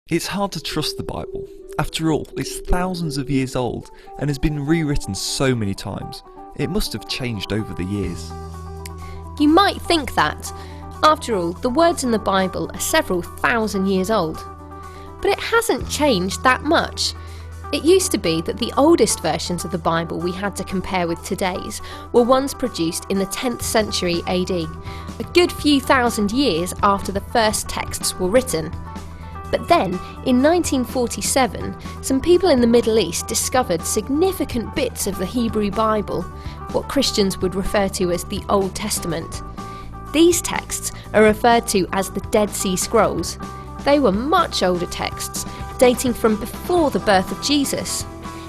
It's hard to trust the Bible. After all, it's thousands of years old and has been rewritten so many times. It must have changed over the years. You might think that. After all, the words in the Bible are several thousand years old. But it hasn't changed that much. It used to be that the oldest versions of the Bible we had to compare with today's were ones produced in the 10th century AD, a good few thousand years after the first texts were written. But then, in 1947, some people in the Middle East discovered significant bits of the Hebrew Bible, what Christians would refer to as the Old Testament. These texts are referred to as the Dead Sea Scrolls. They were much older texts, dating from before the birth of Jesus.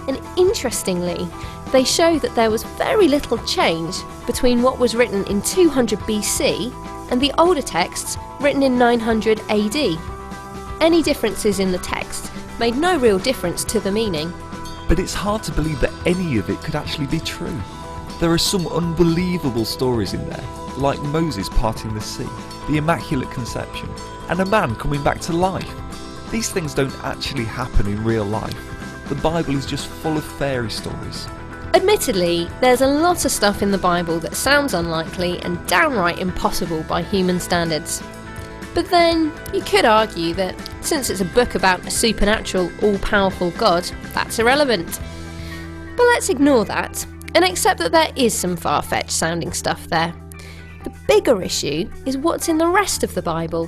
And interestingly, they show that there was very little change between what was written in 200 BC and the older texts written in 900 AD. Any differences in the text made no real difference to the meaning. But it's hard to believe that any of it could actually be true. There are some unbelievable stories in there, like Moses parting the sea, the Immaculate Conception, and a man coming back to life. These things don't actually happen in real life. The Bible is just full of fairy stories. Admittedly, there's a lot of stuff in the Bible that sounds unlikely and downright impossible by human standards. But then, you could argue that since it's a book about a supernatural, all-powerful God, that's irrelevant. But let's ignore that, and accept that there is some far-fetched sounding stuff there. The bigger issue is what's in the rest of the Bible.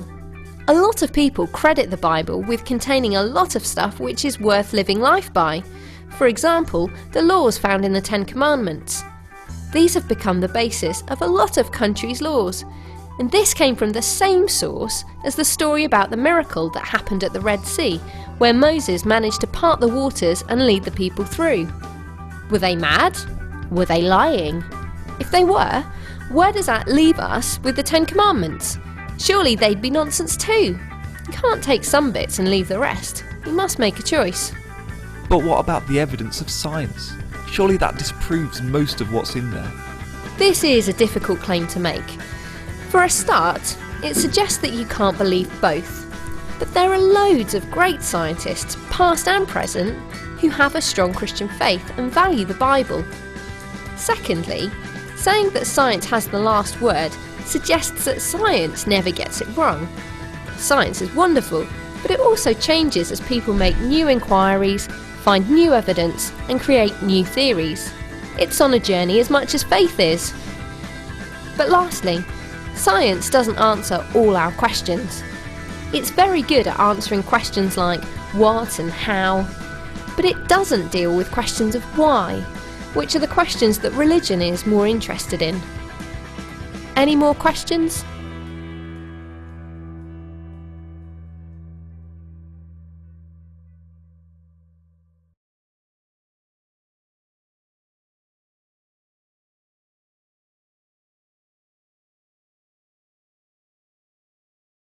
A lot of people credit the Bible with containing a lot of stuff which is worth living life by. For example, the laws found in the Ten Commandments. These have become the basis of a lot of countries' laws. And this came from the same source as the story about the miracle that happened at the Red Sea, where Moses managed to part the waters and lead the people through. Were they mad? Were they lying? If they were, where does that leave us with the Ten Commandments? Surely they'd be nonsense too. You can't take some bits and leave the rest. You must make a choice. But what about the evidence of science? Surely that disproves most of what's in there. This is a difficult claim to make. For a start, it suggests that you can't believe both. But there are loads of great scientists, past and present, who have a strong Christian faith and value the Bible. Secondly, saying that science has the last word suggests that science never gets it wrong. Science is wonderful, but it also changes as people make new inquiries, find new evidence, and create new theories. It's on a journey as much as faith is. But lastly, science doesn't answer all our questions. It's very good at answering questions like what and how, but it doesn't deal with questions of why, which are the questions that religion is more interested in. Any more questions?